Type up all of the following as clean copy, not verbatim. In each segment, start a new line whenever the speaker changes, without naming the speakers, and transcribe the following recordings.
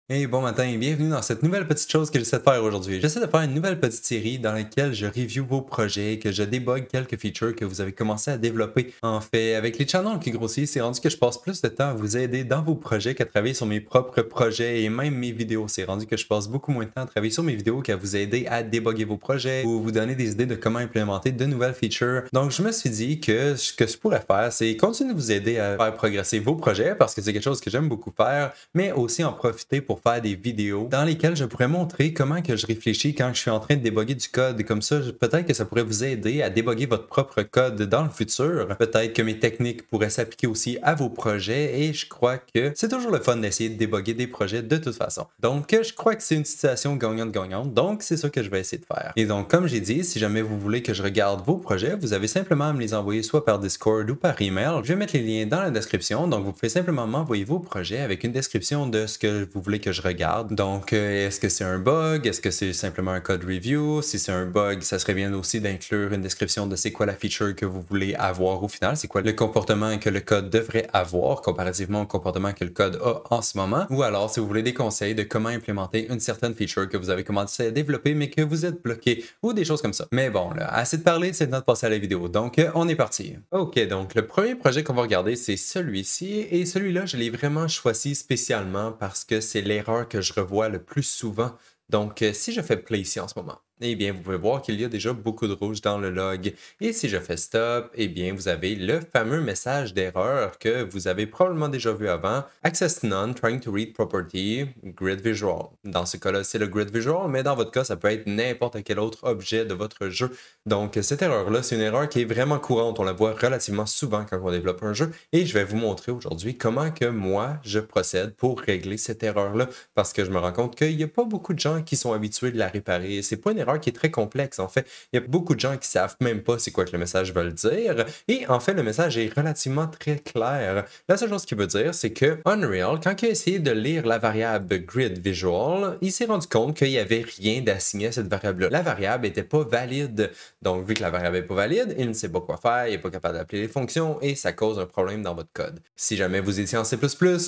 Hey, bon matin et bienvenue dans cette nouvelle petite chose que j'essaie de faire aujourd'hui. J'essaie de faire une nouvelle petite série dans laquelle je review vos projets, que je débug quelques features que vous avez commencé à développer. En fait, avec les channels qui grossissent, c'est rendu que je passe plus de temps à vous aider dans vos projets qu'à travailler sur mes propres projets et même mes vidéos. C'est rendu que je passe beaucoup moins de temps à travailler sur mes vidéos qu'à vous aider à débugger vos projets ou vous donner des idées de comment implémenter de nouvelles features. Donc, je me suis dit que ce que je pourrais faire, c'est continuer de vous aider à faire progresser vos projets parce que c'est quelque chose que j'aime beaucoup faire, mais aussi en profiter pour faire des vidéos dans lesquelles je pourrais montrer comment que je réfléchis quand je suis en train de déboguer du code. Comme ça, peut-être que ça pourrait vous aider à déboguer votre propre code dans le futur. Peut-être que mes techniques pourraient s'appliquer aussi à vos projets et je crois que c'est toujours le fun d'essayer de déboguer des projets de toute façon. Donc, je crois que c'est une situation gagnante-gagnante. Donc, c'est ça que je vais essayer de faire. Et donc, comme j'ai dit, si jamais vous voulez que je regarde vos projets, vous avez simplement à me les envoyer soit par Discord ou par email. Je vais mettre les liens dans la description. Donc, vous pouvez simplement m'envoyer vos projets avec une description de ce que vous voulez que je regarde. Donc, est-ce que c'est un bug? Est-ce que c'est simplement un code review? Si c'est un bug, ça serait bien aussi d'inclure une description de c'est quoi la feature que vous voulez avoir au final, c'est quoi le comportement que le code devrait avoir comparativement au comportement que le code a en ce moment. Ou alors, si vous voulez des conseils de comment implémenter une certaine feature que vous avez commencé à développer mais que vous êtes bloqué ou des choses comme ça. Mais bon, là, assez de parler, c'est le temps de passer à la vidéo. Donc, on est parti. OK, donc le premier projet qu'on va regarder, c'est celui-ci. Et celui-là, je l'ai vraiment choisi spécialement parce que c'est l'erreur que je revois le plus souvent. Donc, si je fais play ici en ce moment, eh bien, vous pouvez voir qu'il y a déjà beaucoup de rouge dans le log. Et si je fais stop, eh bien, vous avez le fameux message d'erreur que vous avez probablement déjà vu avant. Access none, trying to read property, grid visual. Dans ce cas-là, c'est le grid visual, mais dans votre cas, ça peut être n'importe quel autre objet de votre jeu. Donc, cette erreur-là, c'est une erreur qui est vraiment courante. On la voit relativement souvent quand on développe un jeu. Et je vais vous montrer aujourd'hui comment que moi, je procède pour régler cette erreur-là. Parce que je me rends compte qu'il n'y a pas beaucoup de gens qui sont habitués de la réparer. C'est pas une erreur qui est très complexe, en fait. Il y a beaucoup de gens qui savent même pas c'est quoi que le message veut dire. Et en fait, le message est relativement très clair. La seule chose qu'il veut dire, c'est que Unreal, quand il a essayé de lire la variable grid visual, il s'est rendu compte qu'il n'y avait rien d'assigné à cette variable-là. La variable n'était pas valide. Donc, vu que la variable n'est pas valide, il ne sait pas quoi faire, il n'est pas capable d'appeler les fonctions et ça cause un problème dans votre code. Si jamais vous étiez en C++,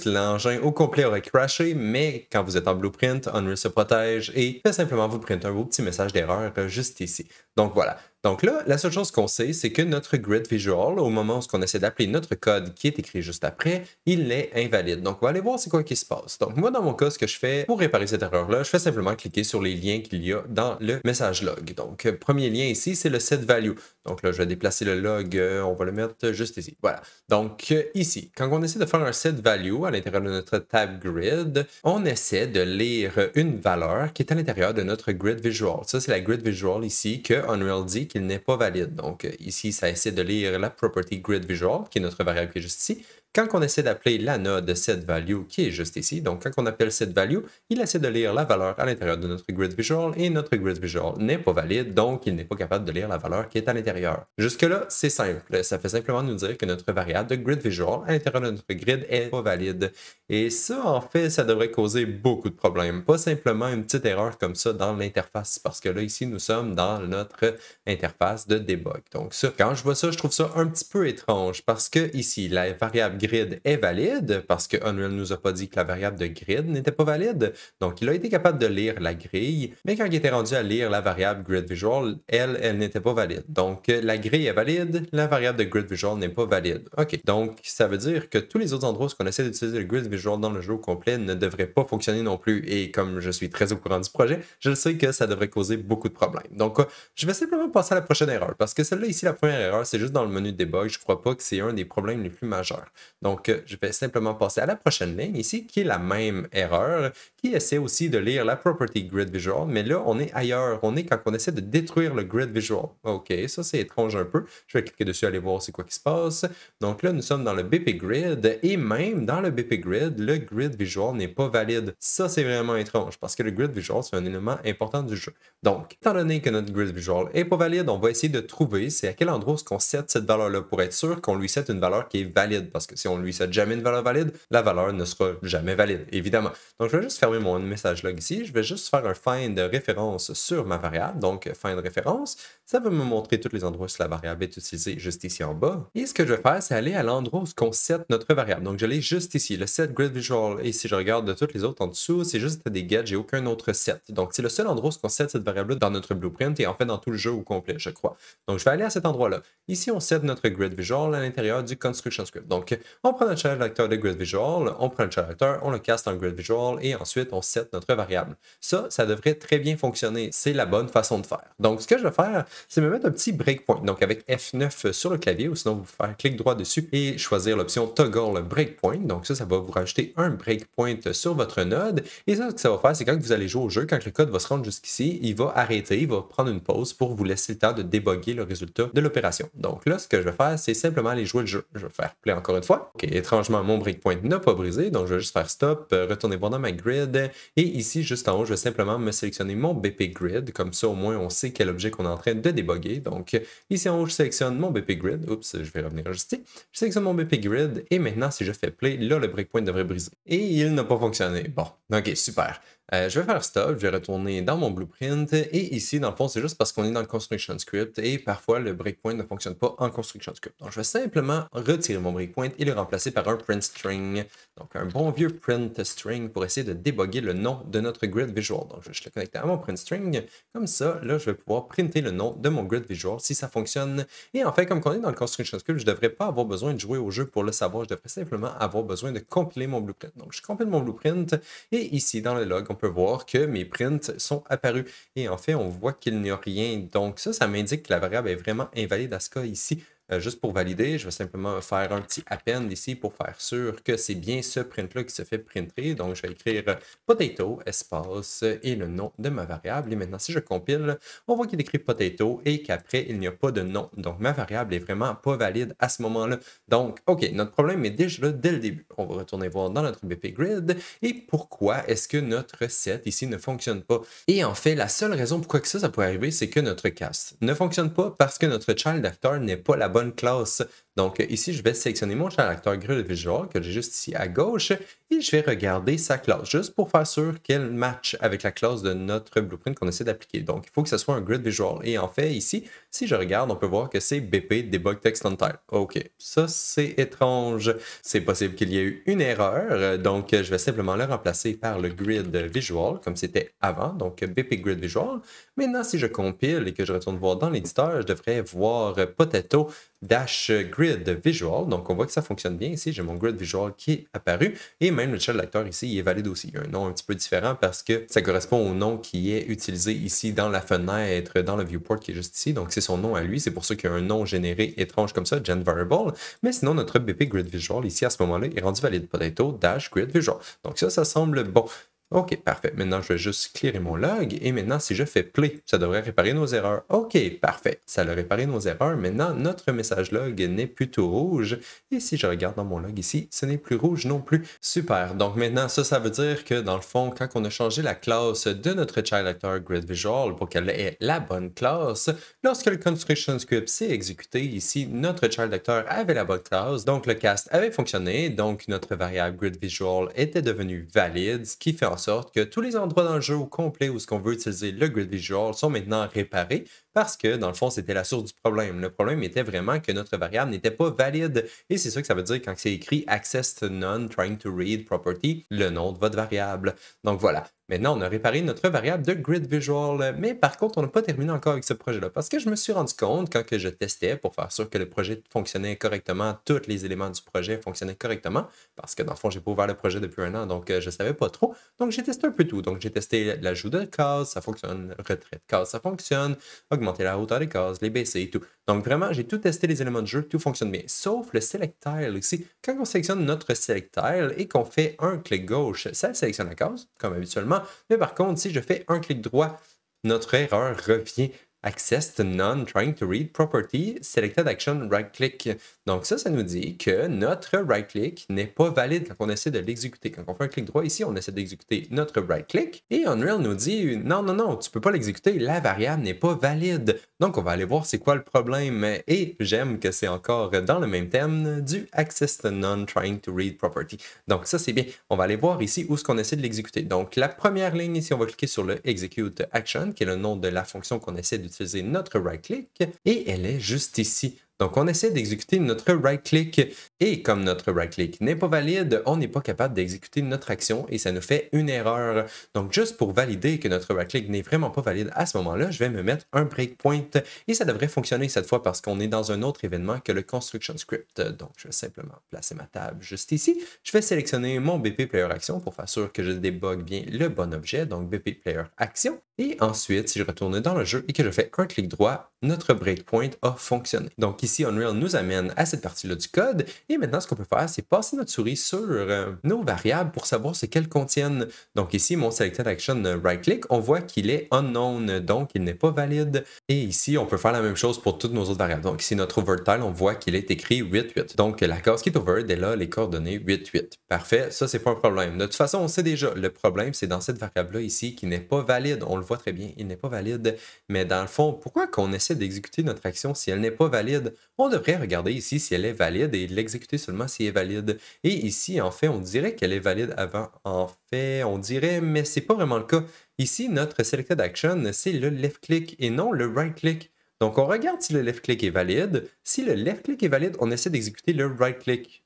l'engin au complet aurait crashé, mais quand vous êtes en Blueprint, Unreal se protège et fait simplement vous printer un beau petit message d'erreur juste ici. Donc voilà. Donc là, la seule chose qu'on sait, c'est que notre grid visual, au moment où on essaie d'appeler notre code qui est écrit juste après, il est invalide. Donc on va aller voir c'est quoi qui se passe. Donc moi, dans mon cas, ce que je fais pour réparer cette erreur-là, je fais simplement cliquer sur les liens qu'il y a dans le message log. Donc premier lien ici, c'est le set value. Donc là, je vais déplacer le log, on va le mettre juste ici. Voilà. Donc ici, quand on essaie de faire un set value à l'intérieur de notre tab grid, on essaie de lire une valeur qui est à l'intérieur de notre grid visual. Ça, c'est la grid visual ici que Unreal dit qu'il n'est pas valide. Donc ici, ça essaie de lire la property grid visual, qui est notre variable qui est juste ici. Quand on essaie d'appeler la node setValue qui est juste ici, donc quand on appelle setValue, il essaie de lire la valeur à l'intérieur de notre grid visual et notre grid visual n'est pas valide, donc il n'est pas capable de lire la valeur qui est à l'intérieur. Jusque-là, c'est simple. Ça fait simplement nous dire que notre variable de grid visual à l'intérieur de notre grid est pas valide. Et ça, en fait, ça devrait causer beaucoup de problèmes. Pas simplement une petite erreur comme ça dans l'interface, parce que là, ici, nous sommes dans notre interface de debug. Donc ça, quand je vois ça, je trouve ça un petit peu étrange, parce que ici, la variable grid est valide, parce que Unreal nous a pas dit que la variable de grid n'était pas valide. Donc, il a été capable de lire la grille, mais quand il était rendu à lire la variable grid visual, elle n'était pas valide. Donc, la grille est valide, la variable de grid visual n'est pas valide. OK. Donc, ça veut dire que tous les autres endroits où on essaie d'utiliser le grid visual dans le jeu au complet ne devraient pas fonctionner non plus. Et comme je suis très au courant du projet, je sais que ça devrait causer beaucoup de problèmes. Donc, je vais simplement passer à la prochaine erreur, parce que celle-là ici, la première erreur, c'est juste dans le menu de debug. Je ne crois pas que c'est un des problèmes les plus majeurs. Donc, je vais simplement passer à la prochaine ligne ici, qui est la même erreur, qui essaie aussi de lire la property grid visual, mais là, on est ailleurs. On est quand on essaie de détruire le grid visual. OK, ça, c'est étrange un peu. Je vais cliquer dessus, aller voir c'est quoi qui se passe. Donc là, nous sommes dans le BP grid, et même dans le BP grid, le grid visual n'est pas valide. Ça, c'est vraiment étrange, parce que le grid visual, c'est un élément important du jeu. Donc, étant donné que notre grid visual n'est pas valide, on va essayer de trouver c'est à quel endroit est-ce qu'on set cette valeur-là pour être sûr qu'on lui set une valeur qui est valide. Parce que si on lui set jamais une valeur valide, la valeur ne sera jamais valide, évidemment. Donc, je vais juste fermer mon message log ici. Je vais juste faire un find référence sur ma variable. Donc, find référence, ça va me montrer tous les endroits où la variable est utilisée juste ici en bas. Et ce que je vais faire, c'est aller à l'endroit où on set notre variable. Donc, je l'ai juste ici, le set grid visual. Et si je regarde de toutes les autres en dessous, c'est juste des get, j'ai aucun autre set. Donc, c'est le seul endroit où on set cette variable-là dans notre blueprint et en fait dans tout le jeu au complet, je crois. Donc, je vais aller à cet endroit-là. Ici, on set notre grid visual à l'intérieur du construction script. Donc, on prend notre child actor de grid visual, on prend le child actor, on le cast en grid visual et ensuite on set notre variable. Ça devrait très bien fonctionner. C'est la bonne façon de faire. Donc, ce que je vais faire, c'est me mettre un petit breakpoint. Donc, avec F9 sur le clavier, ou sinon vous faire clic droit dessus et choisir l'option toggle breakpoint. Donc, ça va vous rajouter un breakpoint sur votre node. Et ça, ce que ça va faire, c'est quand vous allez jouer au jeu, quand le code va se rendre jusqu'ici, il va arrêter, il va prendre une pause pour vous laisser le temps de débugger le résultat de l'opération. Donc là, ce que je vais faire, c'est simplement aller jouer le jeu. Je vais faire play encore une fois. OK, étrangement, mon breakpoint n'a pas brisé, donc je vais juste faire stop, retourner voir dans ma grid. Et ici, juste en haut, je vais simplement me sélectionner mon BP grid. Comme ça, au moins, on sait quel objet qu'on est en train de débugger. Donc ici en haut, je sélectionne mon BP grid. Oups, je vais revenir ajuster. Je sélectionne mon BP grid. Et maintenant, si je fais play, là, le breakpoint devrait briser. Et il n'a pas fonctionné. Bon, OK, super. Je vais faire stop, je vais retourner dans mon blueprint et ici, dans le fond, c'est juste parce qu'on est dans le construction script et parfois le breakpoint ne fonctionne pas en construction script. Donc, je vais simplement retirer mon breakpoint et le remplacer par un print string. Donc, un bon vieux print string pour essayer de débugger le nom de notre grid visual. Donc, je vais juste le connecter à mon print string. Comme ça, là, je vais pouvoir printer le nom de mon grid visual si ça fonctionne. Et en fait, comme on est dans le construction script, je ne devrais pas avoir besoin de jouer au jeu pour le savoir. Je devrais simplement avoir besoin de compiler mon blueprint. Donc, je compile mon blueprint et ici, dans le log, on peut voir que mes prints sont apparus. Et en fait, on voit qu'il n'y a rien. Donc ça m'indique que la variable est vraiment invalide à ce cas ici. Juste pour valider, je vais simplement faire un petit append ici pour faire sûr que c'est bien ce print-là qui se fait printer. Donc, je vais écrire potato, espace, et le nom de ma variable. Et maintenant, si je compile, on voit qu'il écrit potato et qu'après, il n'y a pas de nom. Donc, ma variable est vraiment pas valide à ce moment-là. Donc, OK, notre problème est déjà là dès le début. On va retourner voir dans notre BP grid. Et pourquoi est-ce que notre set ici ne fonctionne pas? Et en fait, la seule raison pourquoi que ça pourrait arriver, c'est que notre cast ne fonctionne pas parce que notre child actor n'est pas la bonne classe. Donc ici, je vais sélectionner mon child actor grid visual que j'ai juste ici à gauche et je vais regarder sa classe juste pour faire sûr qu'elle match avec la classe de notre blueprint qu'on essaie d'appliquer. Donc il faut que ce soit un grid visual. Et en fait, ici, si je regarde, on peut voir que c'est BP debug text on tile. OK, ça c'est étrange. C'est possible qu'il y ait eu une erreur. Donc je vais simplement le remplacer par le grid visual comme c'était avant. Donc BP grid visual. Maintenant, si je compile et que je retourne voir dans l'éditeur, je devrais voir potato dash grid visual. Donc, on voit que ça fonctionne bien ici. J'ai mon grid visual qui est apparu et même le child actor ici, il est valide aussi. Il y a un nom un petit peu différent parce que ça correspond au nom qui est utilisé ici dans la fenêtre, dans le viewport qui est juste ici. Donc, c'est son nom à lui. C'est pour ça qu'il y a un nom généré étrange comme ça, gen variable. Mais sinon, notre BP grid visual ici à ce moment-là est rendu valide. Potato dash grid visual. Donc, ça semble bon. OK, parfait. Maintenant, je vais juste clearer mon log. Et maintenant, si je fais play, ça devrait réparer nos erreurs. OK, parfait. Ça a réparé nos erreurs. Maintenant, notre message log n'est plus tout rouge. Et si je regarde dans mon log ici, ce n'est plus rouge non plus. Super. Donc maintenant, ça veut dire que dans le fond, quand on a changé la classe de notre child actor grid visual pour qu'elle ait la bonne classe, lorsque le construction script s'est exécuté ici, notre child actor avait la bonne classe. Donc le cast avait fonctionné. Donc notre variable grid visual était devenue valide, ce qui fait en sorte que tous les endroits dans le jeu au complet où ce qu'on veut utiliser le grid visual sont maintenant réparés parce que, dans le fond, c'était la source du problème. Le problème était vraiment que notre variable n'était pas valide. Et c'est ça que ça veut dire quand c'est écrit access to none trying to read property, le nom de votre variable. Donc voilà. Maintenant, on a réparé notre variable de grid visual, mais par contre, on n'a pas terminé encore avec ce projet-là parce que je me suis rendu compte quand que je testais pour faire sûr que le projet fonctionnait correctement, tous les éléments du projet fonctionnaient correctement, parce que dans le fond, j'ai pas ouvert le projet depuis un an, donc je ne savais pas trop. Donc j'ai testé un peu tout. Donc j'ai testé l'ajout de cases, ça fonctionne, retrait de cases, ça fonctionne, augmenter la hauteur des cases, les baisser et tout. Donc vraiment, j'ai tout testé les éléments de jeu, tout fonctionne bien. Sauf le select tile ici. Quand on sélectionne notre select tile et qu'on fait un clic gauche, ça sélectionne la case, comme habituellement. Mais par contre, si je fais un clic droit, notre erreur revient. accessed none trying to read property selected action right click. Donc ça nous dit que notre right click n'est pas valide quand on essaie de l'exécuter. Quand on fait un clic droit ici, on essaie d'exécuter notre right click et Unreal nous dit non, non, non, tu peux pas l'exécuter, la variable n'est pas valide. Donc on va aller voir c'est quoi le problème et j'aime que c'est encore dans le même thème du accessed none trying to read property. Donc ça c'est bien. On va aller voir ici où est-ce qu'on essaie de l'exécuter. Donc la première ligne ici, on va cliquer sur le execute action qui est le nom de la fonction qu'on essaie d'utiliser notre right click et elle est juste ici. Donc, on essaie d'exécuter notre right-click et comme notre right-click n'est pas valide, on n'est pas capable d'exécuter notre action et ça nous fait une erreur. Donc, juste pour valider que notre right-click n'est vraiment pas valide à ce moment-là, je vais me mettre un breakpoint et ça devrait fonctionner cette fois parce qu'on est dans un autre événement que le construction script. Donc, je vais simplement placer ma table juste ici. Je vais sélectionner mon BP Player Action pour faire sûr que je débug bien le bon objet, donc BP Player Action. Et ensuite, si je retourne dans le jeu et que je fais un clic droit, notre breakpoint a fonctionné. Donc ici, Unreal nous amène à cette partie-là du code. Et maintenant, ce qu'on peut faire, c'est passer notre souris sur nos variables pour savoir ce qu'elles contiennent. Donc ici, mon Selected Action right-click, on voit qu'il est unknown, donc il n'est pas valide. Et ici, on peut faire la même chose pour toutes nos autres variables. Donc ici, notre overtile, on voit qu'il est écrit 8.8. Donc la case qui est over, elle a les coordonnées 8.8. Parfait, ça, c'est pas un problème. De toute façon, on sait déjà, le problème, c'est dans cette variable-là ici qui n'est pas valide. On le voit très bien, il n'est pas valide. Mais dans le fond, pourquoi qu'on essaie d'exécuter notre action si elle n'est pas valide? On devrait regarder ici si elle est valide et l'exécuter seulement si elle est valide. Et ici, en fait, on dirait qu'elle est valide avant. En fait, on dirait, mais c'est pas vraiment le cas. Ici, notre selected action, c'est le left click et non le right click. Donc, on regarde si le left click est valide. Si le left click est valide, on essaie d'exécuter le right click.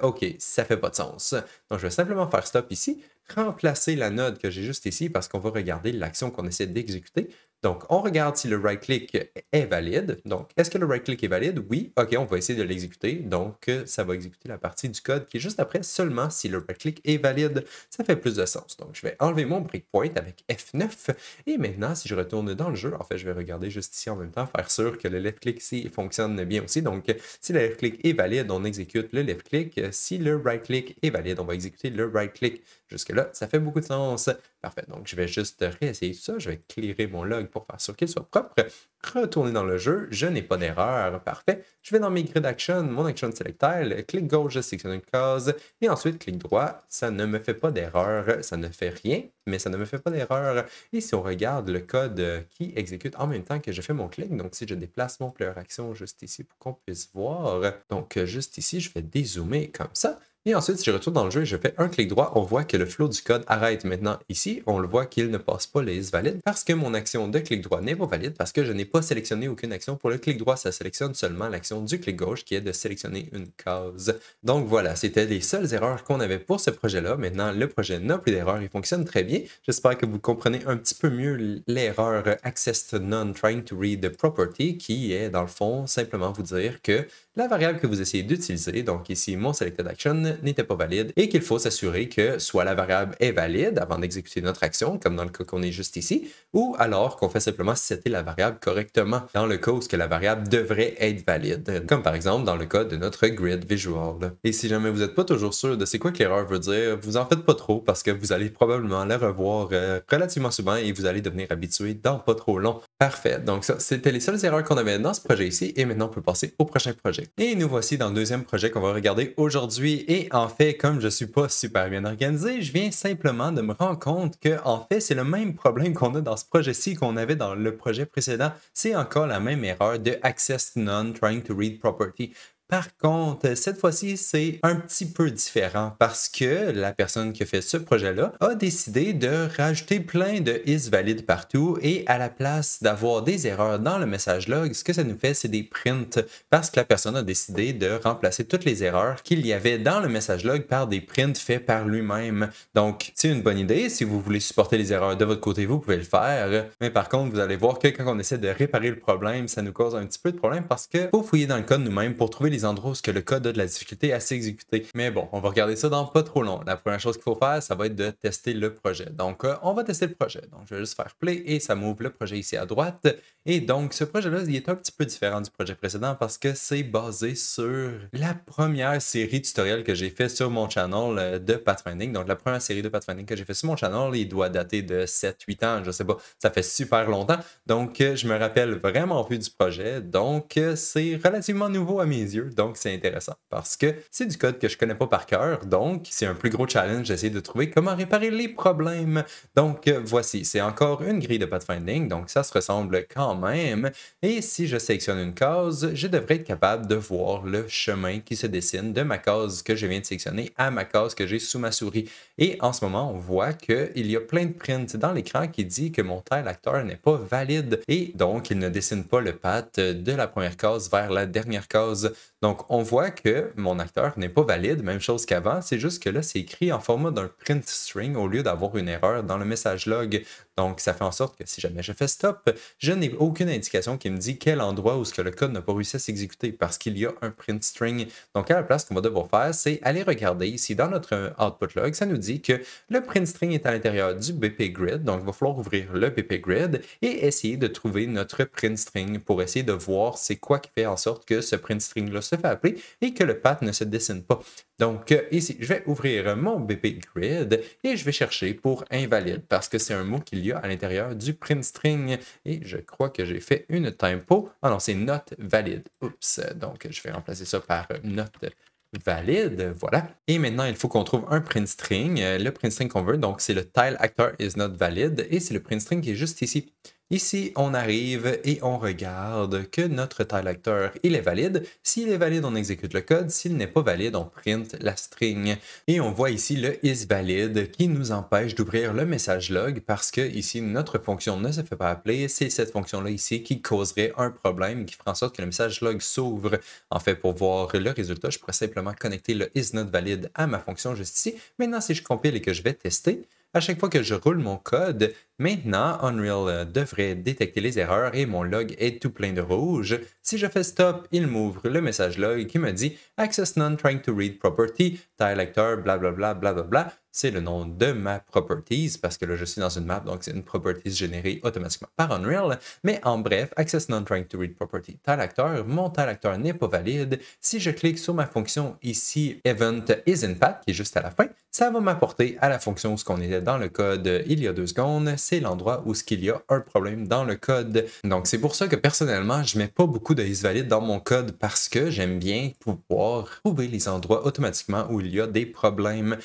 OK, ça fait pas de sens. Donc, je vais simplement faire stop ici, remplacer la node que j'ai juste ici parce qu'on va regarder l'action qu'on essaie d'exécuter. Donc, on regarde si le right-click est valide. Donc, est-ce que le right-click est valide? Oui. OK, on va essayer de l'exécuter. Donc, ça va exécuter la partie du code qui est juste après seulement si le right-click est valide. Ça fait plus de sens. Donc, je vais enlever mon breakpoint avec F9. Et maintenant, si je retourne dans le jeu, en fait, je vais regarder juste ici en même temps, faire sûr que le left-click ici fonctionne bien aussi. Donc, si le left-click est valide, on exécute le left-click. Si le right-click est valide, on va exécuter le right-click. Jusque-là, ça fait beaucoup de sens. Parfait. Donc, je vais juste réessayer tout ça. Je vais clearer mon log pour faire sûr qu'il soit propre. Retourner dans le jeu. Je n'ai pas d'erreur. Parfait. Je vais dans mes grid action, mon action select tile. Clic gauche, je sélectionne une case. Et ensuite, clic droit. Ça ne me fait pas d'erreur. Ça ne fait rien, mais ça ne me fait pas d'erreur. Et si on regarde le code qui exécute en même temps que je fais mon clic, donc si je déplace mon player action juste ici pour qu'on puisse voir. Donc, juste ici, je vais dézoomer comme ça. Et ensuite, si je retourne dans le jeu et je fais un clic droit, on voit que le flow du code arrête maintenant ici. On le voit qu'il ne passe pas les is valides parce que mon action de clic droit n'est pas valide parce que je n'ai pas sélectionné aucune action. Pour le clic droit, ça sélectionne seulement l'action du clic gauche qui est de sélectionner une case. Donc voilà, c'était les seules erreurs qu'on avait pour ce projet-là. Maintenant, le projet n'a plus d'erreurs, il fonctionne très bien. J'espère que vous comprenez un petit peu mieux l'erreur accessed none trying to read the property qui est dans le fond simplement vous dire que la variable que vous essayez d'utiliser, donc ici mon selected action, n'était pas valide et qu'il faut s'assurer que soit la variable est valide avant d'exécuter notre action, comme dans le cas qu'on est juste ici, ou alors qu'on fait simplement setter la variable correctement dans le cas où la variable devrait être valide, comme par exemple dans le cas de notre grid visual. Et si jamais vous n'êtes pas toujours sûr de c'est quoi que l'erreur veut dire, vous en faites pas trop parce que vous allez probablement la revoir relativement souvent et vous allez devenir habitué dans pas trop long. Parfait, donc ça, c'était les seules erreurs qu'on avait dans ce projet ici et maintenant on peut passer au prochain projet. Et nous voici dans le deuxième projet qu'on va regarder aujourd'hui. Et en fait, comme je ne suis pas super bien organisé, je viens simplement de me rendre compte que, en fait, c'est le même problème qu'on a dans ce projet-ci qu'on avait dans le projet précédent. C'est encore la même erreur de access none trying to read property. Par contre, cette fois-ci, c'est un petit peu différent parce que la personne qui a fait ce projet-là a décidé de rajouter plein de is valides partout et à la place d'avoir des erreurs dans le message log, ce que ça nous fait, c'est des prints parce que la personne a décidé de remplacer toutes les erreurs qu'il y avait dans le message log par des prints faits par lui-même. Donc, c'est une bonne idée. Si vous voulez supporter les erreurs de votre côté, vous pouvez le faire. Mais par contre, vous allez voir que quand on essaie de réparer le problème, ça nous cause un petit peu de problème parce qu'il faut fouiller dans le code nous-mêmes pour trouver les endroits où ce que le code a de la difficulté à s'exécuter. Mais bon, on va regarder ça dans pas trop long. La première chose qu'il faut faire, ça va être de tester le projet. Donc, on va tester le projet. Donc, je vais juste faire play et ça m'ouvre le projet ici à droite. Et donc, ce projet-là, il est un petit peu différent du projet précédent parce que c'est basé sur la première série tutoriel que j'ai fait sur mon channel de Pathfinding. Donc, la première série de Pathfinding que j'ai fait sur mon channel, il doit dater de 7-8 ans, je sais pas, ça fait super longtemps. Donc, je me rappelle vraiment plus du projet. Donc, c'est relativement nouveau à mes yeux. Donc, c'est intéressant parce que c'est du code que je connais pas par cœur. Donc, c'est un plus gros challenge d'essayer de trouver comment réparer les problèmes. Donc, voici, c'est encore une grille de Pathfinding. Donc, ça se ressemble quand même. Et si je sélectionne une case, je devrais être capable de voir le chemin qui se dessine de ma case que je viens de sélectionner à ma case que j'ai sous ma souris. Et en ce moment, on voit qu'il y a plein de prints dans l'écran qui dit que mon tile acteur n'est pas valide et donc il ne dessine pas le path de la première case vers la dernière case. Donc, on voit que mon acteur n'est pas valide, même chose qu'avant, c'est juste que là, c'est écrit en format d'un print string au lieu d'avoir une erreur dans le message log. Donc, ça fait en sorte que si jamais je fais stop, je n'ai aucune indication qui me dit quel endroit où ce que le code n'a pas réussi à s'exécuter parce qu'il y a un print string. Donc, à la place, ce qu'on va devoir faire, c'est aller regarder ici dans notre output log, ça nous dit que le print string est à l'intérieur du BP grid. Donc, il va falloir ouvrir le BP grid et essayer de trouver notre print string pour essayer de voir c'est quoi qui fait en sorte que ce print string-là se fait appeler et que le path ne se dessine pas. Donc, ici, je vais ouvrir mon BP grid et je vais chercher pour invalide parce que c'est un mot qu'il y a à l'intérieur du print string. Et je crois que j'ai fait une typo. Ah non, c'est not valid. Oups. Donc, je vais remplacer ça par not valide, voilà. Et maintenant, il faut qu'on trouve un print string. Le print string qu'on veut, donc c'est le tile actor is not valid et c'est le print string qui est juste ici. Ici, on arrive et on regarde que notre tile actor, il est valide. S'il est valide, on exécute le code. S'il n'est pas valide, on print la string. Et on voit ici le isValid qui nous empêche d'ouvrir le message log parce que ici, notre fonction ne se fait pas appeler. C'est cette fonction-là ici qui causerait un problème qui fera en sorte que le message log s'ouvre. En fait, pour voir le résultat, je pourrais simplement connecter le isNotValid à ma fonction juste ici. Maintenant, si je compile et que je vais tester, à chaque fois que je roule mon code, maintenant, Unreal devrait détecter les erreurs et mon log est tout plein de rouge. Si je fais stop, il m'ouvre le message log qui me dit Access none trying to read property, tile actor, blablabla, blablabla. C'est le nom de ma properties parce que là, je suis dans une map, donc c'est une properties générée automatiquement par Unreal. Mais en bref, access none trying to read property, tile actor, mon tile actor n'est pas valide. Si je clique sur ma fonction ici, event is in path, qui est juste à la fin, ça va m'apporter à la fonction où ce qu'on était dans le code il y a 2 secondes. C'est l'endroit où il y a un problème dans le code. Donc, c'est pour ça que personnellement, je ne mets pas beaucoup de isValid dans mon code parce que j'aime bien pouvoir trouver les endroits automatiquement où il y a des problèmes.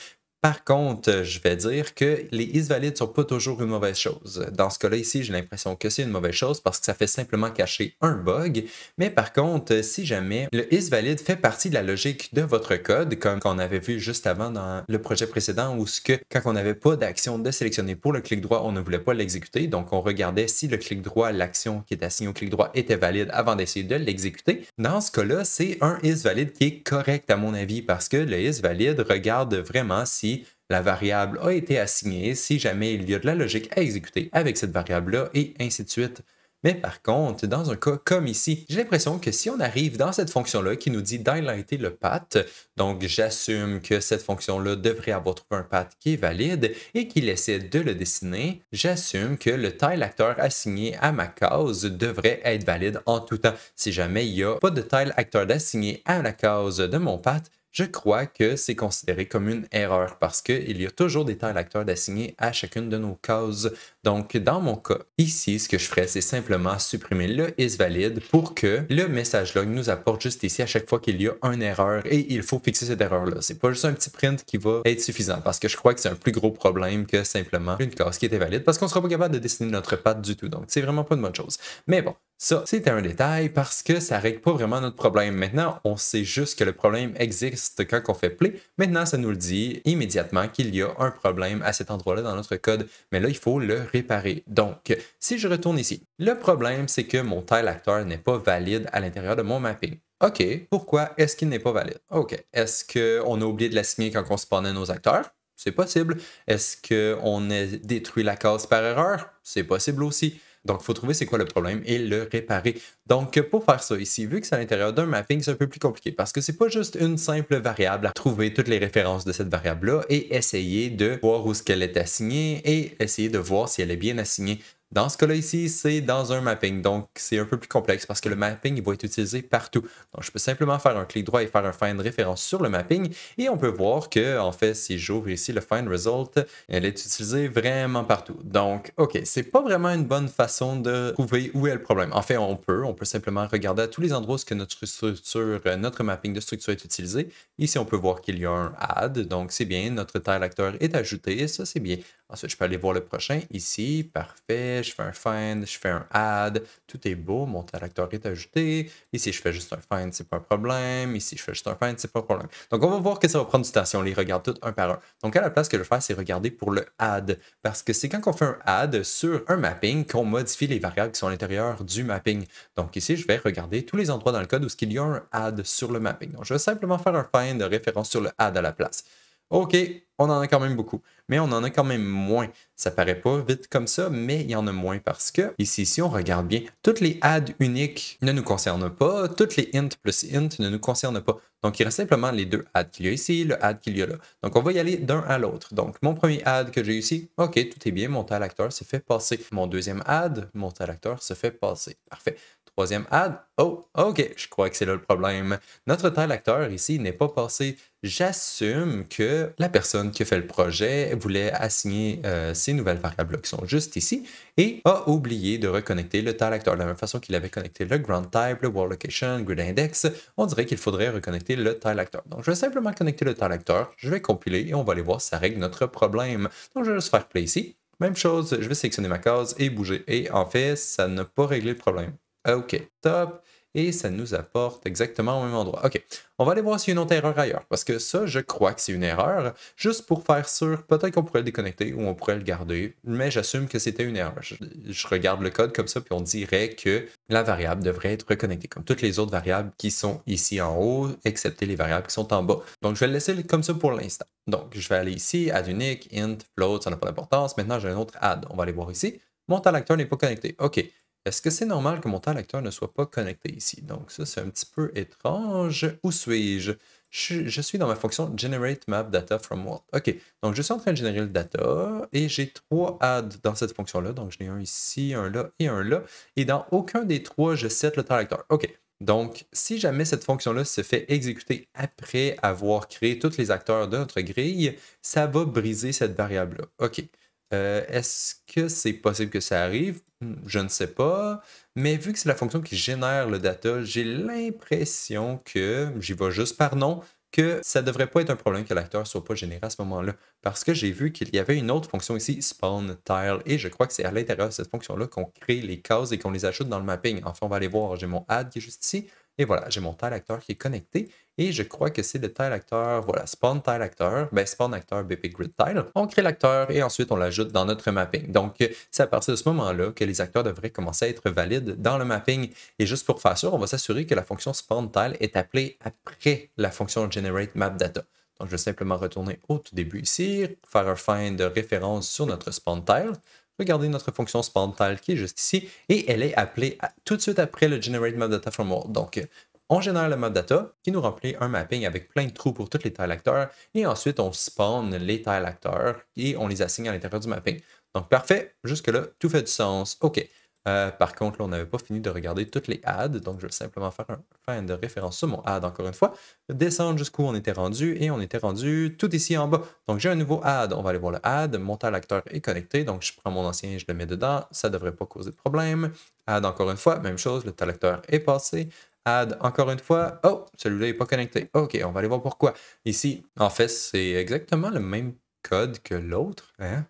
Par contre, je vais dire que les isValid ne sont pas toujours une mauvaise chose. Dans ce cas-là ici, j'ai l'impression que c'est une mauvaise chose parce que ça fait simplement cacher un bug. Mais par contre, si jamais le isValid fait partie de la logique de votre code, comme on avait vu juste avant dans le projet précédent où ce que, quand on n'avait pas d'action de sélectionner pour le clic droit, on ne voulait pas l'exécuter. Donc, on regardait si le clic droit, l'action qui est assignée au clic droit était valide avant d'essayer de l'exécuter. Dans ce cas-là, c'est un isValid qui est correct à mon avis parce que le isValid regarde vraiment si la variable a été assignée, si jamais il y a de la logique à exécuter avec cette variable-là, et ainsi de suite. Mais par contre, dans un cas comme ici, j'ai l'impression que si on arrive dans cette fonction-là qui nous dit d'highlighter le path, donc j'assume que cette fonction-là devrait avoir trouvé un path qui est valide et qu'il essaie de le dessiner, j'assume que le tile actor assigné à ma case devrait être valide en tout temps. Si jamais il n'y a pas de tile actor assigné à la case de mon path, je crois que c'est considéré comme une erreur parce qu'il y a toujours des tile acteurs d'assignés à chacune de nos cases. Donc, dans mon cas, ici, ce que je ferais, c'est simplement supprimer le isValid pour que le message log nous apporte juste ici à chaque fois qu'il y a une erreur et il faut fixer cette erreur-là. C'est pas juste un petit print qui va être suffisant parce que je crois que c'est un plus gros problème que simplement une case qui était valide parce qu'on ne sera pas capable de dessiner notre path du tout. Donc, c'est vraiment pas une bonne chose. Mais bon, ça, c'était un détail parce que ça ne règle pas vraiment notre problème. Maintenant, on sait juste que le problème existe quand on fait play. Maintenant, ça nous le dit immédiatement qu'il y a un problème à cet endroit-là dans notre code. Mais là, il faut le réparer. Donc, si je retourne ici, le problème, c'est que mon tile actor n'est pas valide à l'intérieur de mon mapping. OK, pourquoi est-ce qu'il n'est pas valide? OK, est-ce qu'on a oublié de l'assigner quand on spawnait nos acteurs? C'est possible. Est-ce qu'on a détruit la case par erreur? C'est possible aussi. Donc, il faut trouver c'est quoi le problème et le réparer. Donc, pour faire ça ici, vu que c'est à l'intérieur d'un mapping, c'est un peu plus compliqué parce que c'est pas juste une simple variable à trouver toutes les références de cette variable-là et essayer de voir où est-ce qu'elle est assignée et essayer de voir si elle est bien assignée. Dans ce cas-là ici, c'est dans un mapping, donc c'est un peu plus complexe parce que le mapping il va être utilisé partout. Donc je peux simplement faire un clic droit et faire un find référence sur le mapping et on peut voir que, en fait, si j'ouvre ici le find result, elle est utilisée vraiment partout. Donc, OK, c'est pas vraiment une bonne façon de trouver où est le problème. En fait, on peut simplement regarder à tous les endroits où que notre structure, notre mapping de structure est utilisé. Ici, on peut voir qu'il y a un add, donc c'est bien, notre tile acteur est ajouté, ça c'est bien. Ensuite, je peux aller voir le prochain. Ici, parfait. Je fais un find, je fais un add. Tout est beau. Mon tile acteur est ajouté. Ici, je fais juste un find, c'est pas un problème. Ici, je fais juste un find, c'est pas un problème. Donc, on va voir que ça va prendre du temps si on les regarde tous un par un. Donc, à la place, ce que je vais faire, c'est regarder pour le add. Parce que c'est quand on fait un add sur un mapping qu'on modifie les variables qui sont à l'intérieur du mapping. Donc, ici, je vais regarder tous les endroits dans le code où il y a un add sur le mapping. Donc, je vais simplement faire un find de référence sur le add à la place. OK, on en a quand même beaucoup, mais on en a quand même moins. Ça paraît pas vite comme ça, mais il y en a moins parce que ici, si on regarde bien, toutes les adds uniques ne nous concernent pas, toutes les int plus int ne nous concernent pas. Donc, il reste simplement les deux adds qu'il y a ici, le add qu'il y a là. Donc, on va y aller d'un à l'autre. Donc, mon premier add que j'ai ici, OK, tout est bien, mon tile acteur se fait passer. Mon deuxième add, mon tile acteur se fait passer. Parfait. Troisième add, oh, OK, je crois que c'est là le problème. Notre tile acteur ici n'est pas passé. J'assume que la personne qui a fait le projet voulait assigner ces nouvelles variables qui sont juste ici et a oublié de reconnecter le tile acteur. De la même façon qu'il avait connecté le ground type, le world location, grid index, on dirait qu'il faudrait reconnecter le tile acteur. Donc, je vais simplement connecter le tile acteur, je vais compiler et on va aller voir si ça règle notre problème. Donc, je vais juste faire play ici. Même chose, je vais sélectionner ma case et bouger. Et en fait, ça n'a pas réglé le problème. OK, top. Et ça nous apporte exactement au même endroit. OK, on va aller voir s'il y a une autre erreur ailleurs. Parce que ça, je crois que c'est une erreur. Juste pour faire sûr, peut-être qu'on pourrait le déconnecter ou on pourrait le garder. Mais j'assume que c'était une erreur. Je regarde le code comme ça, puis on dirait que la variable devrait être reconnectée. Comme toutes les autres variables qui sont ici en haut, excepté les variables qui sont en bas. Donc, je vais le laisser comme ça pour l'instant. Donc, je vais aller ici, add unique, int, float, ça n'a pas d'importance. Maintenant, j'ai un autre add. On va aller voir ici. Mon tile acteur n'est pas connecté. OK. Est-ce que c'est normal que mon tile acteur ne soit pas connecté ici? Donc ça, c'est un petit peu étrange. Où suis-je? Je suis dans ma fonction Generate Map Data from World. OK, donc je suis en train de générer le data et j'ai 3 adds dans cette fonction-là. Donc j'en ai un ici, un là et un là. Et dans aucun des 3, je set le tile acteur. OK, donc si jamais cette fonction-là se fait exécuter après avoir créé tous les acteurs de notre grille, ça va briser cette variable-là. OK. Est-ce que c'est possible que ça arrive? Je ne sais pas. Mais vu que c'est la fonction qui génère le data, j'ai l'impression que, j'y vais juste par nom, que ça ne devrait pas être un problème que l'acteur ne soit pas généré à ce moment-là. Parce que j'ai vu qu'il y avait une autre fonction ici, spawn tile, et je crois que c'est à l'intérieur de cette fonction-là qu'on crée les cases et qu'on les ajoute dans le mapping. Enfin, on va aller voir, j'ai mon add qui est juste ici, et voilà, j'ai mon tile acteur qui est connecté. Et je crois que c'est le tile acteur, voilà, spawn tile acteur, ben spawn acteur BP grid tile. On crée l'acteur et ensuite on l'ajoute dans notre mapping. Donc, c'est à partir de ce moment-là que les acteurs devraient commencer à être valides dans le mapping. Et juste pour faire ça, on va s'assurer que la fonction spawn tile est appelée après la fonction generate map data. Donc, je vais simplement retourner au tout début ici, faire un find de référence sur notre spawn tile. Regardez notre fonction spawn tile qui est juste ici et elle est appelée tout de suite après le generate map data from world. Donc, on génère le map data qui nous remplit un mapping avec plein de trous pour tous les tile acteurs et ensuite on spawn les tile acteurs et on les assigne à l'intérieur du mapping. Donc parfait, jusque-là, tout fait du sens. OK. Par contre, là, on n'avait pas fini de regarder toutes les adds, donc je vais simplement faire un find de référence sur mon add encore une fois, descendre jusqu'où on était rendu et on était rendu tout ici en bas. Donc j'ai un nouveau add, on va aller voir le add, mon tile acteur est connecté, donc je prends mon ancien et je le mets dedans, ça ne devrait pas causer de problème. Add encore une fois, même chose, le tile acteur est passé. Add encore une fois. Oh, celui-là n'est pas connecté. OK, on va aller voir pourquoi. Ici, en fait, c'est exactement le même code que l'autre. Hein?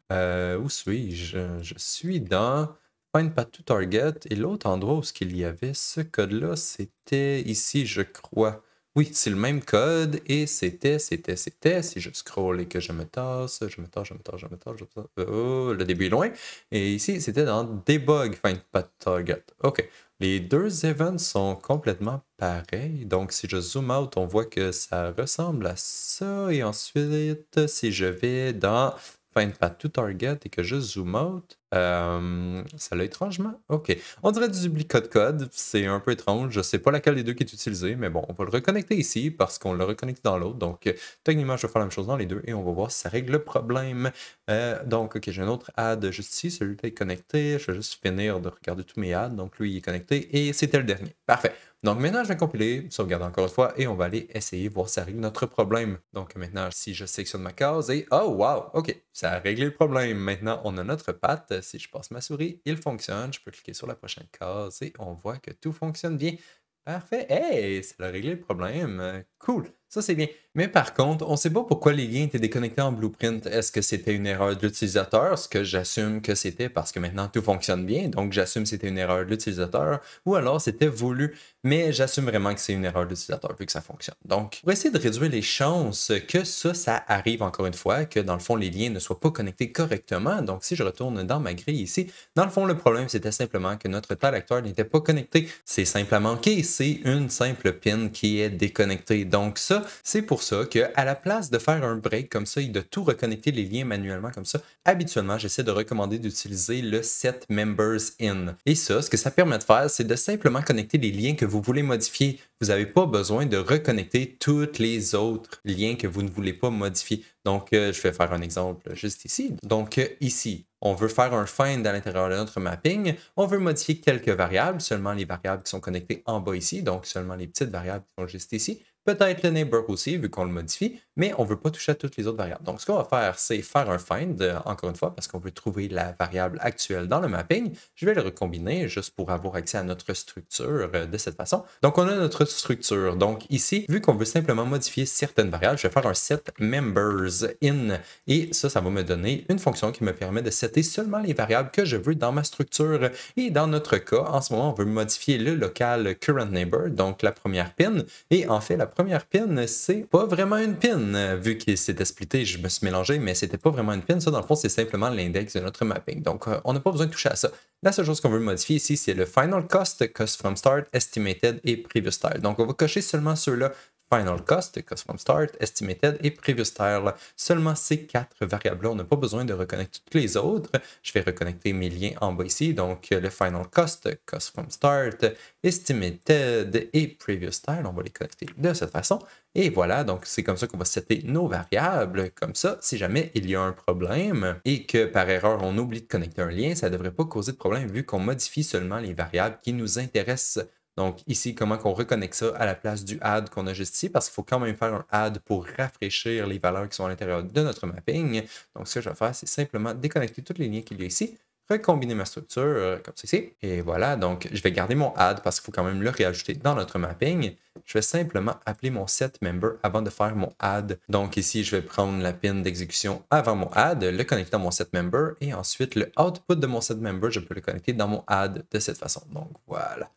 Où suis-je? Je suis dans Find Path to Target et l'autre endroit où il y avait ce code-là, c'était ici, je crois. Oui, c'est le même code et c'était, si je scroll et que je me tasse, oh, le début est loin. Et ici, c'était dans Debug Find Path Target. OK. Les deux events sont complètement pareils. Donc, si je zoom out, on voit que ça ressemble à ça. Et ensuite, si je vais dans Find Path to Target et que je zoom out, Ça l'a étrangement. OK. On dirait du duplicate code. C'est un peu étrange. Je sais pas laquelle des deux qui est utilisée, mais bon, on va le reconnecter ici parce qu'on l'a reconnecté dans l'autre. Donc, techniquement, je vais faire la même chose dans les deux et on va voir si ça règle le problème. Donc, OK, j'ai un autre ad juste ici. Celui-là est connecté. Je vais juste finir de regarder tous mes ads. Donc, lui, il est connecté et c'était le dernier. Parfait. Donc maintenant, je vais compiler, sauvegarder encore une fois, et on va aller essayer, voir si ça règle notre problème. Donc maintenant, si je sélectionne ma case, et oh wow, ok, ça a réglé le problème. Maintenant, on a notre patte. Si je passe ma souris, il fonctionne. Je peux cliquer sur la prochaine case et on voit que tout fonctionne bien. Parfait. Hey, ça a réglé le problème. Cool. Ça, c'est bien. Mais par contre, on ne sait pas pourquoi les liens étaient déconnectés en Blueprint. Est-ce que c'était une erreur de l'utilisateur? Ce que j'assume que c'était parce que maintenant tout fonctionne bien. Donc, j'assume que c'était une erreur de l'utilisateur. Ou alors, c'était voulu. Mais j'assume vraiment que c'est une erreur de l'utilisateur vu que ça fonctionne. Donc, pour essayer de réduire les chances que ça arrive encore une fois, que dans le fond, les liens ne soient pas connectés correctement. Donc, si je retourne dans ma grille ici, dans le fond, le problème, c'était simplement que notre tile acteur n'était pas connecté. C'est simple à manquer. C'est une simple pin qui est déconnectée. Donc, ça, c'est pour ça qu'à la place de faire un break comme ça et de tout reconnecter les liens manuellement comme ça, habituellement, j'essaie de recommander d'utiliser le set members in. Et ça, ce que ça permet de faire, c'est de simplement connecter les liens que vous voulez modifier. Vous n'avez pas besoin de reconnecter tous les autres liens que vous ne voulez pas modifier. Donc, je vais faire un exemple juste ici. Donc, ici, on veut faire un find à l'intérieur de notre mapping. On veut modifier quelques variables, seulement les variables qui sont connectées en bas ici, donc seulement les petites variables qui sont juste ici. Peut-être le neighbor aussi, vu qu'on le modifie, mais on ne veut pas toucher à toutes les autres variables. Donc, ce qu'on va faire, c'est faire un find, encore une fois, parce qu'on veut trouver la variable actuelle dans le mapping. Je vais le recombiner juste pour avoir accès à notre structure de cette façon. Donc, on a notre structure. Donc, ici, vu qu'on veut simplement modifier certaines variables, je vais faire un set members in. Et ça va me donner une fonction qui me permet de setter seulement les variables que je veux dans ma structure. Et dans notre cas, en ce moment, on veut modifier le local current neighbor, donc la première pin. Et en fait, la première pin, c'est pas vraiment une pin. Vu qu'il s'était splitté, je me suis mélangé, mais c'était pas vraiment une pin. Ça, dans le fond, c'est simplement l'index de notre mapping. Donc, on n'a pas besoin de toucher à ça. La seule chose qu'on veut modifier ici, c'est le final cost, cost from start, estimated et previous style. Donc, on va cocher seulement ceux-là. Final cost, cost from start, estimated et previous style. Seulement ces quatre variables-là. On n'a pas besoin de reconnecter toutes les autres. Je vais reconnecter mes liens en bas ici. Donc, le final cost, cost from start, estimated et previous style. On va les connecter de cette façon. Et voilà, donc c'est comme ça qu'on va setter nos variables. Comme ça, si jamais il y a un problème et que par erreur on oublie de connecter un lien, ça ne devrait pas causer de problème vu qu'on modifie seulement les variables qui nous intéressent. Donc ici, comment qu'on reconnecte ça à la place du add qu'on a juste ici, parce qu'il faut quand même faire un add pour rafraîchir les valeurs qui sont à l'intérieur de notre mapping. Donc ce que je vais faire, c'est simplement déconnecter tous les liens qu'il y a ici, recombiner ma structure comme ceci. Et voilà, donc je vais garder mon add parce qu'il faut quand même le réajouter dans notre mapping. Je vais simplement appeler mon set member avant de faire mon add. Donc ici, je vais prendre la pin d'exécution avant mon add, le connecter dans mon set member et ensuite le output de mon set member, je peux le connecter dans mon add de cette façon. Donc voilà.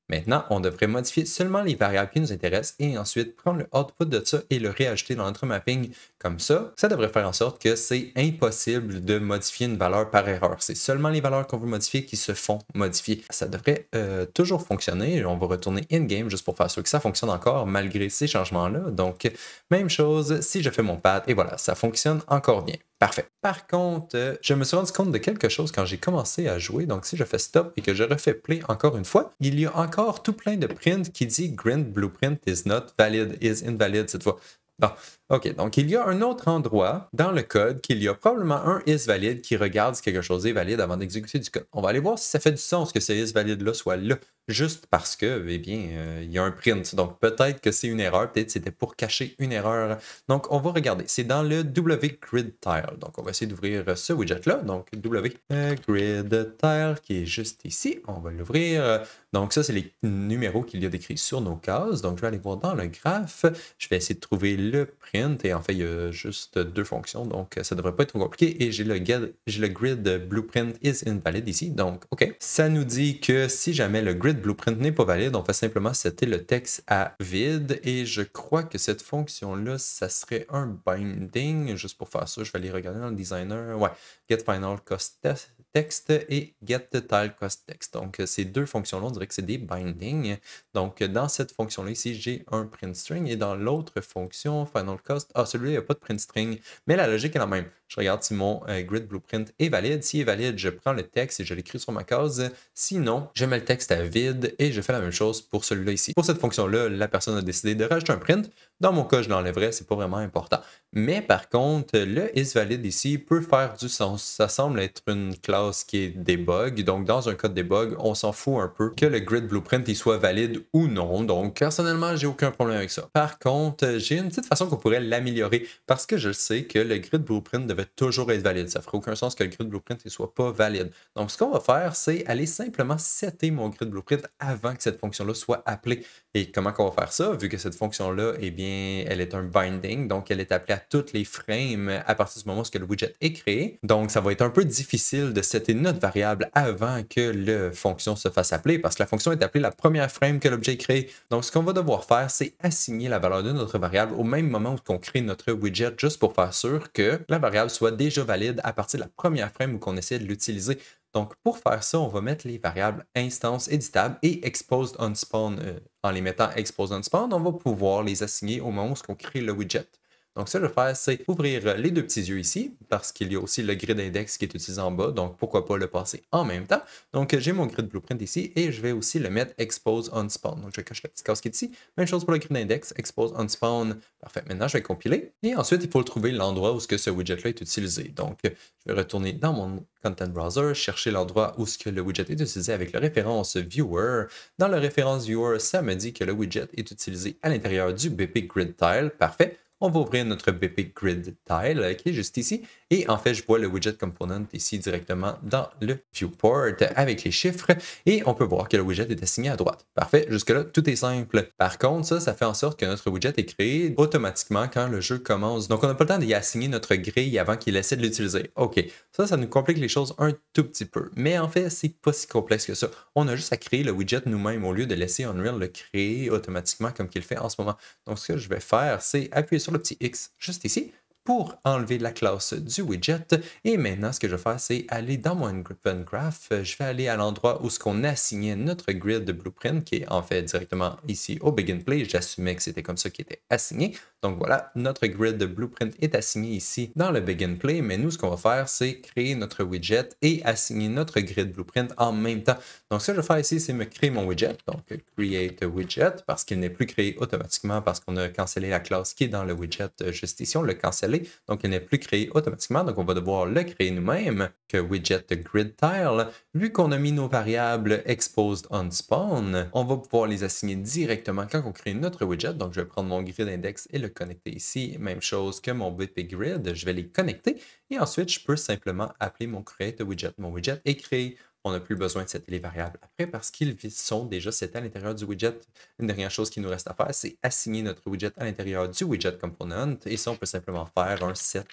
Maintenant, on devrait modifier seulement les variables qui nous intéressent et ensuite prendre le output de ça et le réajouter dans notre mapping. Comme ça devrait faire en sorte que c'est impossible de modifier une valeur par erreur. C'est seulement les valeurs qu'on veut modifier qui se font modifier. Ça devrait toujours fonctionner. On va retourner in-game juste pour faire sûr que ça fonctionne encore malgré ces changements-là. Donc, même chose si je fais mon path et voilà, ça fonctionne encore bien. Parfait. Par contre, je me suis rendu compte de quelque chose quand j'ai commencé à jouer. Donc, si je fais stop et que je refais play encore une fois, il y a encore tout plein de prints qui dit Grind Blueprint is not valid, is invalid cette fois. Bon, OK. Donc, il y a un autre endroit dans le code qu'il y a probablement un is valid qui regarde si quelque chose est valide avant d'exécuter du code. On va aller voir si ça fait du sens que ce is valide-là soit là, juste parce que, eh bien, il y a un print. Donc, peut-être que c'est une erreur. Peut-être que c'était pour cacher une erreur. Donc, on va regarder. C'est dans le wGridTile. Donc, on va essayer d'ouvrir ce widget-là. Donc, wGridTile qui est juste ici. On va l'ouvrir. Donc, ça, c'est les numéros qu'il y a décrits sur nos cases. Donc, je vais aller voir dans le graphe. Je vais essayer de trouver le print. Et en fait, il y a juste deux fonctions. Donc, ça ne devrait pas être trop compliqué. Et j'ai le grid blueprint is invalid ici. Donc, OK. Ça nous dit que si jamais le grid blueprint n'est pas valide, on fait simplement setter le texte à vide. Et je crois que cette fonction-là, ça serait un binding. Juste pour faire ça, je vais aller regarder dans le designer. Ouais, get final cost text et get tile cost text. Donc, ces deux fonctions-là, on dirait que c'est des bindings. Donc, dans cette fonction-là, ici, j'ai un print string et dans l'autre fonction, final cost, celui-là, il n'y a pas de print string, mais la logique est la même. je regarde si mon grid blueprint est valide. S'il est valide, je prends le texte et je l'écris sur ma case. Sinon, je mets le texte à vide et je fais la même chose pour celui-là ici. Pour cette fonction-là, la personne a décidé de rajouter un print. Dans mon cas, je l'enlèverai, c'est pas vraiment important. Mais par contre, le isValid ici peut faire du sens. Ça semble être une classe qui est debug. Donc, dans un code debug, on s'en fout un peu que le grid blueprint il soit valide ou non. Donc, personnellement, j'ai aucun problème avec ça. Par contre, j'ai une petite façon qu'on pourrait l'améliorer parce que je sais que le grid blueprint devait toujours être valide. Ça ferait aucun sens que le grid blueprint ne soit pas valide. Donc, ce qu'on va faire, c'est aller simplement setter mon grid blueprint avant que cette fonction-là soit appelée. Et comment on va faire ça? Vu que cette fonction-là, eh bien, elle est un binding, donc elle est appelée à toutes les frames à partir du moment où le widget est créé. Donc, ça va être un peu difficile de setter notre variable avant que la fonction se fasse appeler, parce que la fonction est appelée la première frame que l'objet est créé. Donc, ce qu'on va devoir faire, c'est assigner la valeur de notre variable au même moment où on crée notre widget, juste pour faire sûr que la variable soit déjà valide à partir de la première frame où on essaie de l'utiliser. Donc, pour faire ça, on va mettre les variables instance éditable et exposed on spawn. En les mettant exposed on spawn, on va pouvoir les assigner au moment où on crée le widget. Donc, ce que je vais faire, c'est ouvrir les deux petits yeux ici, parce qu'il y a aussi le grid index qui est utilisé en bas, donc pourquoi pas le passer en même temps. Donc, j'ai mon grid blueprint ici et je vais aussi le mettre expose on spawn. Donc, je coche la petite case qui est ici. Même chose pour le grid index, expose on spawn. Parfait. Maintenant, je vais compiler. Et ensuite, il faut le trouver l'endroit où ce widget-là est utilisé. Donc, je vais retourner dans mon Content Browser, chercher l'endroit où le widget est utilisé avec la référence Viewer. Dans la référence Viewer, ça me dit que le widget est utilisé à l'intérieur du BP Grid Tile. Parfait. On va ouvrir notre BP Grid Tile qui est juste ici. Et en fait, je vois le widget component ici directement dans le viewport avec les chiffres. Et on peut voir que le widget est assigné à droite. Parfait, jusque-là, tout est simple. Par contre, ça fait en sorte que notre widget est créé automatiquement quand le jeu commence. Donc, on n'a pas le temps d'y assigner notre grille avant qu'il essaie de l'utiliser. OK, ça nous complique les choses un tout petit peu. Mais en fait, c'est pas si complexe que ça. On a juste à créer le widget nous-mêmes au lieu de laisser Unreal le créer automatiquement comme qu'il fait en ce moment. Donc, ce que je vais faire, c'est appuyer sur le petit X juste ici pour enlever la classe du widget. Et maintenant, ce que je vais faire, c'est aller dans mon Event Graph. Je vais aller à l'endroit où on assignait notre grid de blueprint, qui est en fait directement ici au Begin Play. J'assumais que c'était comme ça qu'il était assigné. Donc voilà, notre grid de blueprint est assigné ici dans le Begin Play. Mais nous, ce qu'on va faire, c'est créer notre widget et assigner notre grid blueprint en même temps. Donc, ce que je vais faire ici, c'est me créer mon widget. Donc, create widget, parce qu'il n'est plus créé automatiquement parce qu'on a cancellé la classe qui est dans le widget juste ici. On l'a cancellé. Donc, il n'est plus créé automatiquement. Donc, on va devoir le créer nous-mêmes, que widget grid tile. Vu qu'on a mis nos variables exposed on spawn, on va pouvoir les assigner directement quand on crée notre widget. Donc, je vais prendre mon grid index et le connecter ici. Même chose que mon BP grid. Je vais les connecter et ensuite, je peux simplement appeler mon create widget. Mon widget est créé. On n'a plus besoin de setter les variables après parce qu'ils sont déjà setés à l'intérieur du widget. Une dernière chose qu'il nous reste à faire, c'est assigner notre widget à l'intérieur du widget component. Et ça, on peut simplement faire un set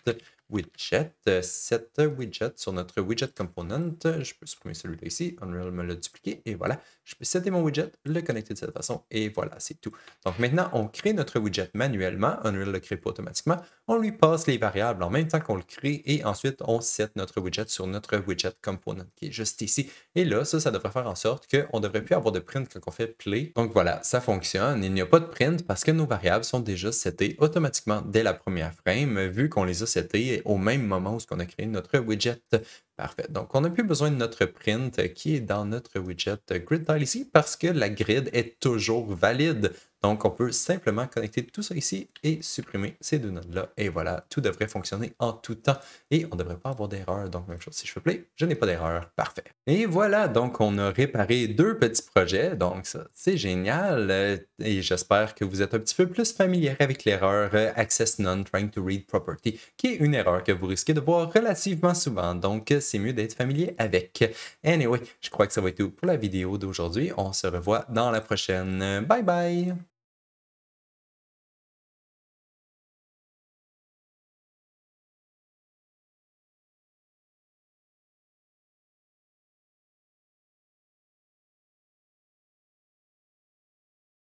widget sur notre widget component. Je peux supprimer celui-là ici. Unreal me l'a dupliqué. Et voilà, je peux setter mon widget, le connecter de cette façon. Et voilà, c'est tout. Donc maintenant, on crée notre widget manuellement. Unreal ne le crée pas automatiquement. On lui passe les variables en même temps qu'on le crée. Et ensuite, on set notre widget sur notre widget component qui est juste ici. Et là, ça devrait faire en sorte qu'on ne devrait plus avoir de print quand on fait play. Donc voilà, ça fonctionne. Il n'y a pas de print parce que nos variables sont déjà settées automatiquement dès la première frame, vu qu'on les a settées au même moment où on a créé notre widget. Parfait. Donc, on n'a plus besoin de notre print qui est dans notre widget grid tile ici parce que la grid est toujours valide. Donc, on peut simplement connecter tout ça ici et supprimer ces deux nodes-là. Et voilà, tout devrait fonctionner en tout temps. Et on ne devrait pas avoir d'erreur. Donc, même chose, si je fais play, je n'ai pas d'erreur. Parfait. Et voilà, donc on a réparé deux petits projets. Donc, ça, c'est génial. Et j'espère que vous êtes un petit peu plus familier avec l'erreur Access None Trying to Read Property, qui est une erreur que vous risquez de voir relativement souvent. Donc, c'est mieux d'être familier avec. Anyway, je crois que ça va être tout pour la vidéo d'aujourd'hui. On se revoit dans la prochaine. Bye bye!